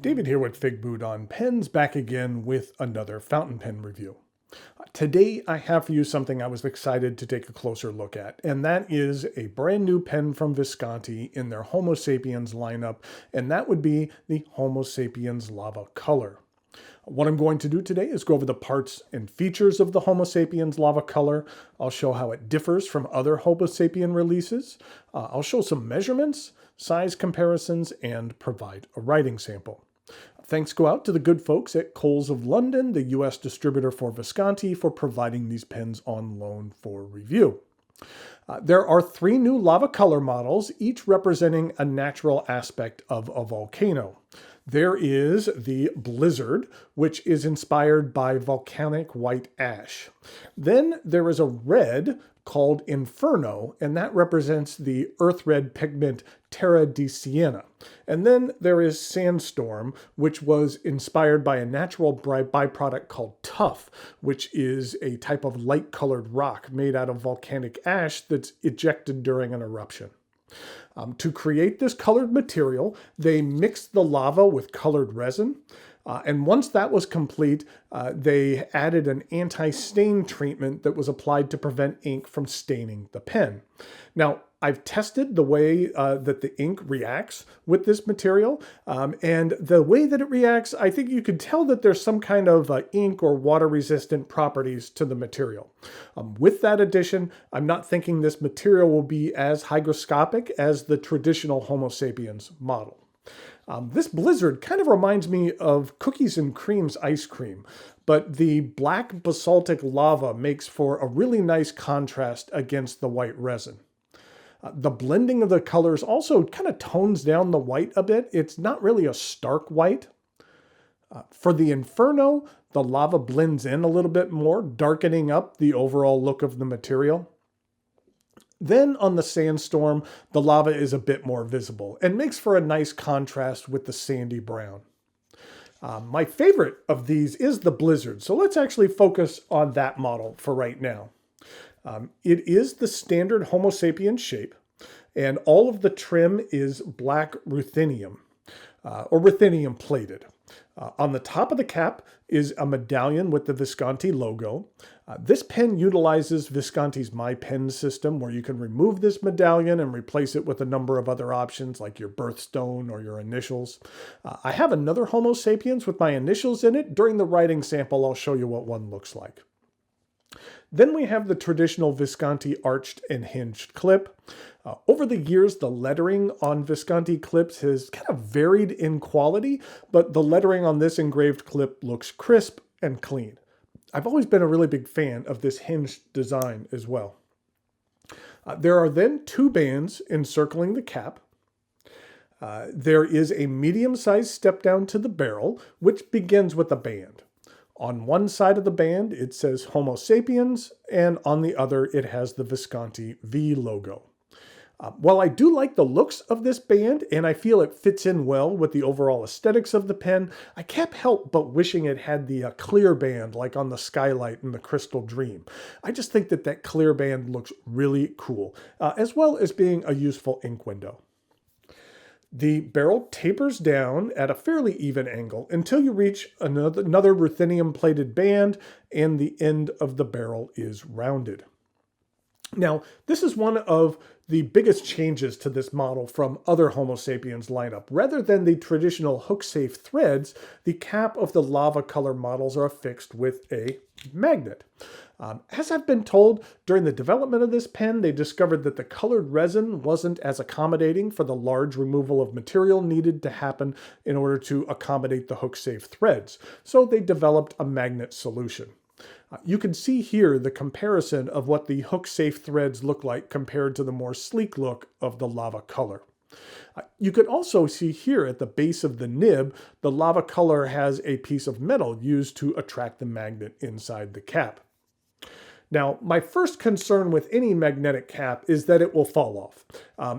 David here with Figboot on Pens, back again with another fountain pen review. Today I have for you something I was excited to take a closer look at, and that is a brand new pen from Visconti in their Homo Sapiens lineup, and that would be the Homo Sapiens Lava Color. What I'm going to do today is go over the parts and features of the Homo Sapiens Lava Color. I'll show how it differs from other Homo Sapien releases. I'll show some measurements, size comparisons, and provide a writing sample. Thanks go out to the good folks at Coles of London, the US distributor for Visconti, for providing these pens on loan for review. There are 3 new Lava Color models, each representing a natural aspect of a volcano. There is the Blizzard, which is inspired by volcanic white ash. Then there is a red called Inferno, and that represents the earth red pigment Terra di Siena. And then there is Sandstorm, which was inspired by a natural byproduct called tuff, which is a type of light-colored rock made out of volcanic ash that's ejected during an eruption. To create this colored material, they mixed the lava with colored resin. And once that was complete, they added an anti-stain treatment that was applied to prevent ink from staining the pen. Now, I've tested the way that the ink reacts with this material, and the way that it reacts, I think you could tell that there's some kind of ink or water-resistant properties to the material. With that addition, I'm not thinking this material will be as hygroscopic as the traditional Homo sapiens model. This Blizzard kind of reminds me of cookies and cream's ice cream, but the black basaltic lava makes for a really nice contrast against the white resin. The blending of the colors also kind of tones down the white a bit. It's not really a stark white. For the Inferno, the lava blends in a little bit more, darkening up the overall look of the material. Then on the Sandstorm, the lava is a bit more visible and makes for a nice contrast with the sandy brown. My favorite of these is the Blizzard, so let's actually focus on that model for right now. It is the standard Homo sapiens shape, and all of the trim is black ruthenium, or ruthenium plated. On the top of the cap is a medallion with the Visconti logo. This pen utilizes Visconti's My Pen system, where you can remove this medallion and replace it with a number of other options like your birthstone or your initials. I have another Homo sapiens with my initials in it. During the writing sample, I'll show you what one looks like. Then we have the traditional Visconti arched and hinged clip. Over the years, the lettering on Visconti clips has kind of varied in quality, but the lettering on this engraved clip looks crisp and clean. I've always been a really big fan of this hinged design as well. There are then 2 bands encircling the cap. There is a medium-sized step down to the barrel, which begins with a band. On one side of the band, it says Homo sapiens, and on the other, it has the Visconti V logo. While I do like the looks of this band, and I feel it fits in well with the overall aesthetics of the pen, I can't help but wishing it had the clear band like on the Skylight and the Crystal Dream. I just think that that clear band looks really cool, as well as being a useful ink window. The barrel tapers down at a fairly even angle until you reach another ruthenium-plated band, and the end of the barrel is rounded. Now, this is one of the biggest changes to this model from other Homo sapiens lineup. Rather than the traditional hook-safe threads, the cap of the Lava Color models are affixed with a magnet. As I've been told, during the development of this pen, they discovered that the colored resin wasn't as accommodating for the large removal of material needed to happen in order to accommodate the hook-safe threads. So they developed a magnet solution. You can see here the comparison of what the hook-safe threads look like compared to the more sleek look of the Lava Color. You can also see here at the base of the nib, the Lava Color has a piece of metal used to attract the magnet inside the cap. Now, my first concern with any magnetic cap is that it will fall off.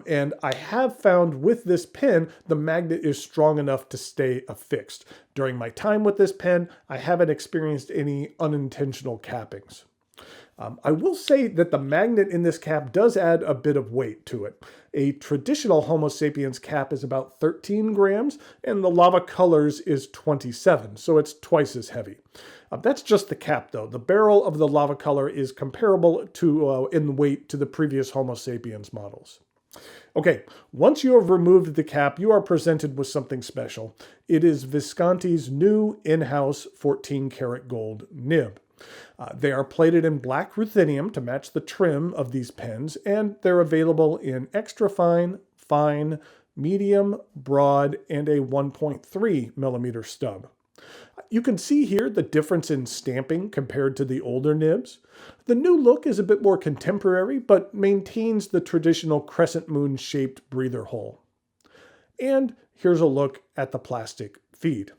And I have found with this pen, the magnet is strong enough to stay affixed. During my time with this pen, I haven't experienced any unintentional cappings. I will say that the magnet in this cap does add a bit of weight to it. A traditional Homo sapiens cap is about 13 grams, and the Lava Colors is 27, so it's twice as heavy. That's just the cap, though. The barrel of the Lava Color is comparable to in weight to the previous Homo sapiens models. Okay, once you have removed the cap, you are presented with something special. It is Visconti's new in-house 14-karat gold nib. They are plated in black ruthenium to match the trim of these pens, and they're available in extra fine, fine, medium, broad, and a 1.3 millimeter stub. You can see here the difference in stamping compared to the older nibs. The new look is a bit more contemporary, but maintains the traditional crescent moon shaped breather hole. And here's a look at the plastic feed.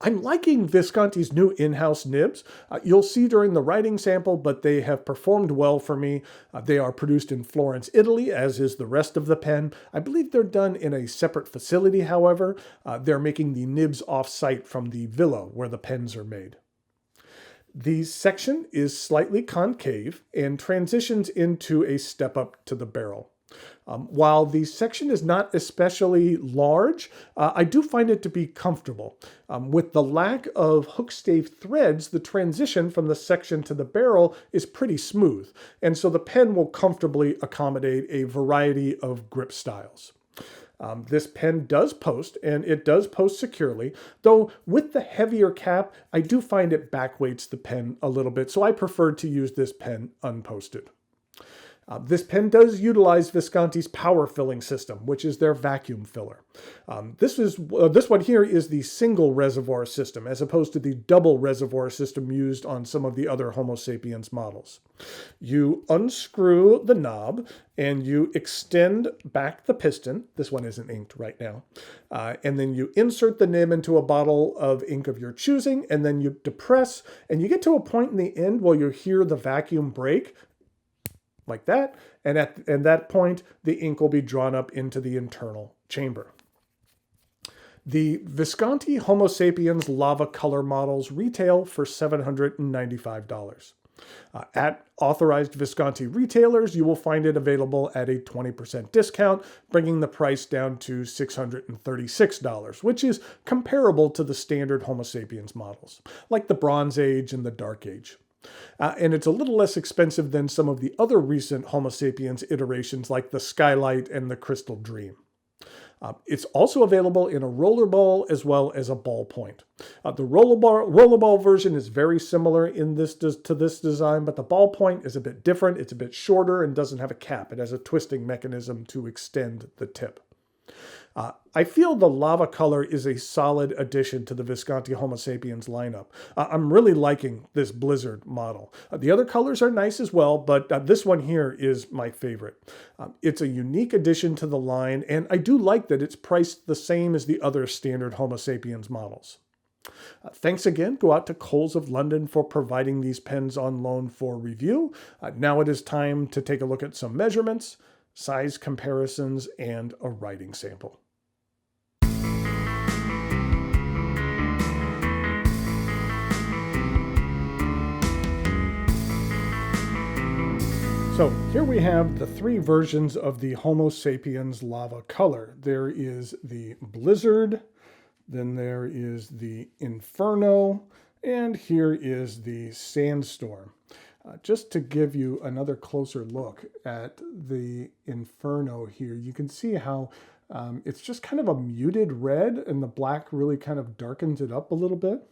I'm liking Visconti's new in-house nibs. You'll see during the writing sample, but they have performed well for me. They are produced in Florence, Italy, as is the rest of the pen. I believe they're done in a separate facility, however. They're making the nibs off-site from the villa where the pens are made. The section is slightly concave and transitions into a step up to the barrel. While the section is not especially large, I do find it to be comfortable. With the lack of hookstave threads, the transition from the section to the barrel is pretty smooth, and so the pen will comfortably accommodate a variety of grip styles. This pen does post, and it does post securely, though with the heavier cap, I do find it backweights the pen a little bit, so I prefer to use this pen unposted. This pen does utilize Visconti's power filling system, which is their vacuum filler. This one here is the single reservoir system, as opposed to the double reservoir system used on some of the other Homo sapiens models. You unscrew the knob and you extend back the piston. This one isn't inked right now. And then you insert the nib into a bottle of ink of your choosing, and then you depress, and you get to a point in the end where you hear the vacuum break, like that, and at that point, the ink will be drawn up into the internal chamber. The Visconti Homo Sapiens Lava Color models retail for $795. At authorized Visconti retailers, you will find it available at a 20% discount, bringing the price down to $636, which is comparable to the standard Homo Sapiens models, like the Bronze Age and the Dark Age. And it's a little less expensive than some of the other recent Homo sapiens iterations like the Skylight and the Crystal Dream. It's also available in a rollerball as well as a ballpoint. The rollerball version is very similar to this design, but the ballpoint is a bit different. It's a bit shorter and doesn't have a cap. It has a twisting mechanism to extend the tip. I feel the Lava Color is a solid addition to the Visconti Homo Sapiens lineup. I'm really liking this Blizzard model. The other colors are nice as well, but this one here is my favorite. It's a unique addition to the line, and I do like that it's priced the same as the other standard Homo Sapiens models. Thanks again go out to Coles of London for providing these pens on loan for review. Now it is time to take a look at some measurements, size comparisons, and a writing sample. So here we have the three versions of the Homo Sapiens Lava Color. There is the Blizzard, then there is the Inferno, and here is the Sandstorm. Just to give you another closer look at the Inferno here, you can see how it's just kind of a muted red, and the black really kind of darkens it up a little bit.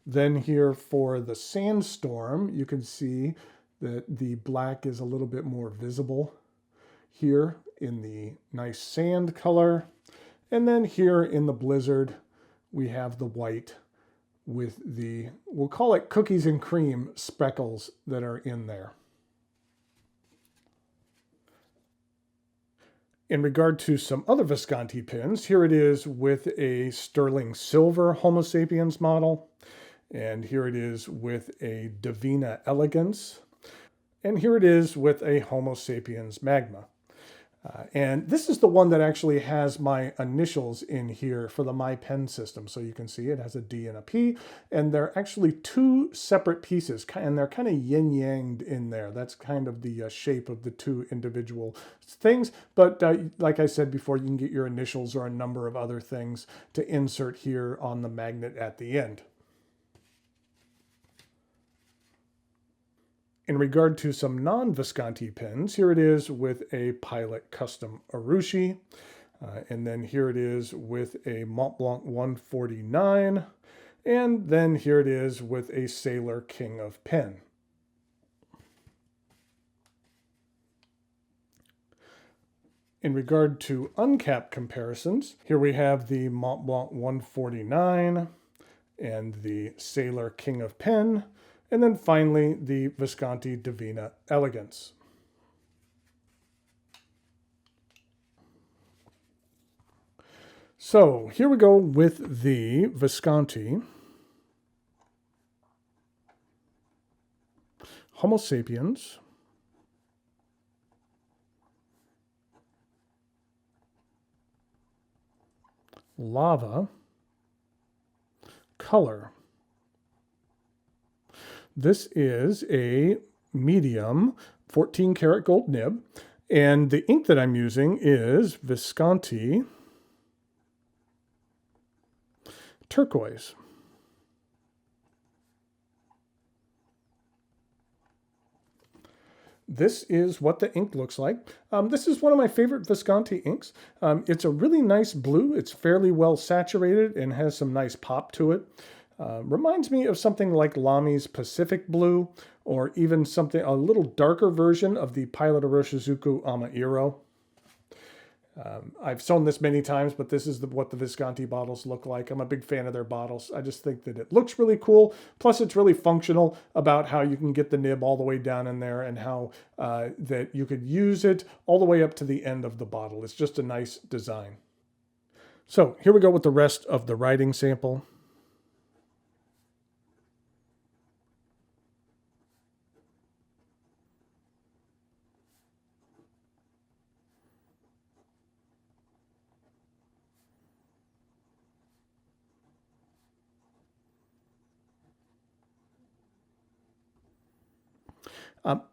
Then here for the Sandstorm, you can see that the black is a little bit more visible here in the nice sand color. And then here in the Blizzard, we have the white with the, we'll call it cookies and cream speckles that are in there. In regard to some other Visconti pens, here it is with a sterling silver Homo Sapiens model. And here it is with a Divina Elegance. And here it is with a Homo Sapiens Magma. And this is the one that actually has my initials in here for the My Pen system. So you can see it has a D and a P, and they're actually two separate pieces, and they're kind of yin-yanged in there. That's kind of the shape of the two individual things. But like I said before, you can get your initials or a number of other things to insert here on the magnet at the end. In regard to some non-Visconti pens, here it is with a Pilot Custom Urushi. And then here it is with a Mont Blanc 149. And then here it is with a Sailor King of Pen. In regard to uncapped comparisons, here we have the Mont Blanc 149 and the Sailor King of Pen. And then finally, the Visconti Divina Elegance. So here we go with the Visconti Homo Sapiens Lava Color. This is a medium 14 karat gold nib, and the ink that I'm using is Visconti Turquoise. This is what the ink looks like. This is one of my favorite Visconti inks. It's a really nice blue. It's fairly well saturated and has some nice pop to it. Reminds me of something like Lami's Pacific Blue, or even something, a little darker version of the Pilot Iroshizuku Amairo. I've sewn this many times, but this is what the Visconti bottles look like. I'm a big fan of their bottles. I just think that it looks really cool. Plus, it's really functional about how you can get the nib all the way down in there and how that you could use it all the way up to the end of the bottle. It's just a nice design. So here we go with the rest of the writing sample.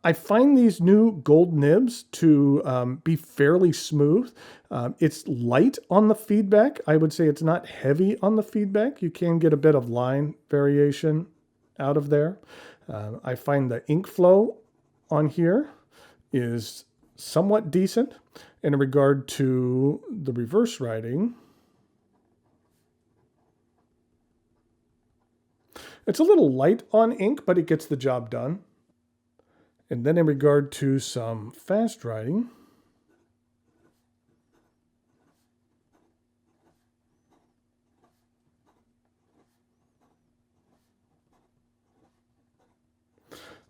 I find these new gold nibs to be fairly smooth. It's light on the feedback. I would say it's not heavy on the feedback. You can get a bit of line variation out of there. I find the ink flow on here is somewhat decent. In regard to the reverse writing, it's a little light on ink, but it gets the job done. And then in regard to some fast writing,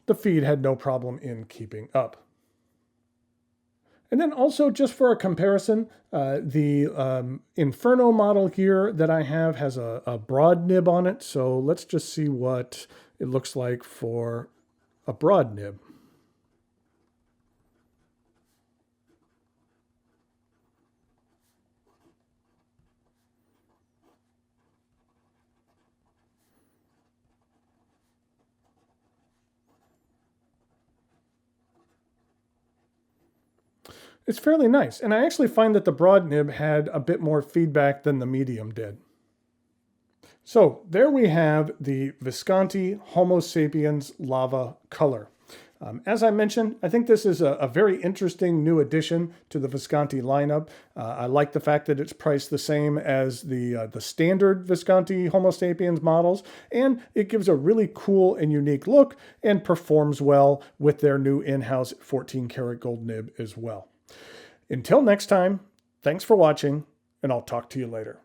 the feed had no problem in keeping up. And then also, just for a comparison, the Inferno model here that I have has a broad nib on it. So let's just see what it looks like for a broad nib. It's fairly nice, and I actually find that the broad nib had a bit more feedback than the medium did. So there we have the Visconti Homo Sapiens Lava Color. As I mentioned, I think this is a very interesting new addition to the Visconti lineup. I like the fact that it's priced the same as the standard Visconti Homo Sapiens models, and it gives a really cool and unique look and performs well with their new in-house 14 karat gold nib as well. Until next time, thanks for watching, and I'll talk to you later.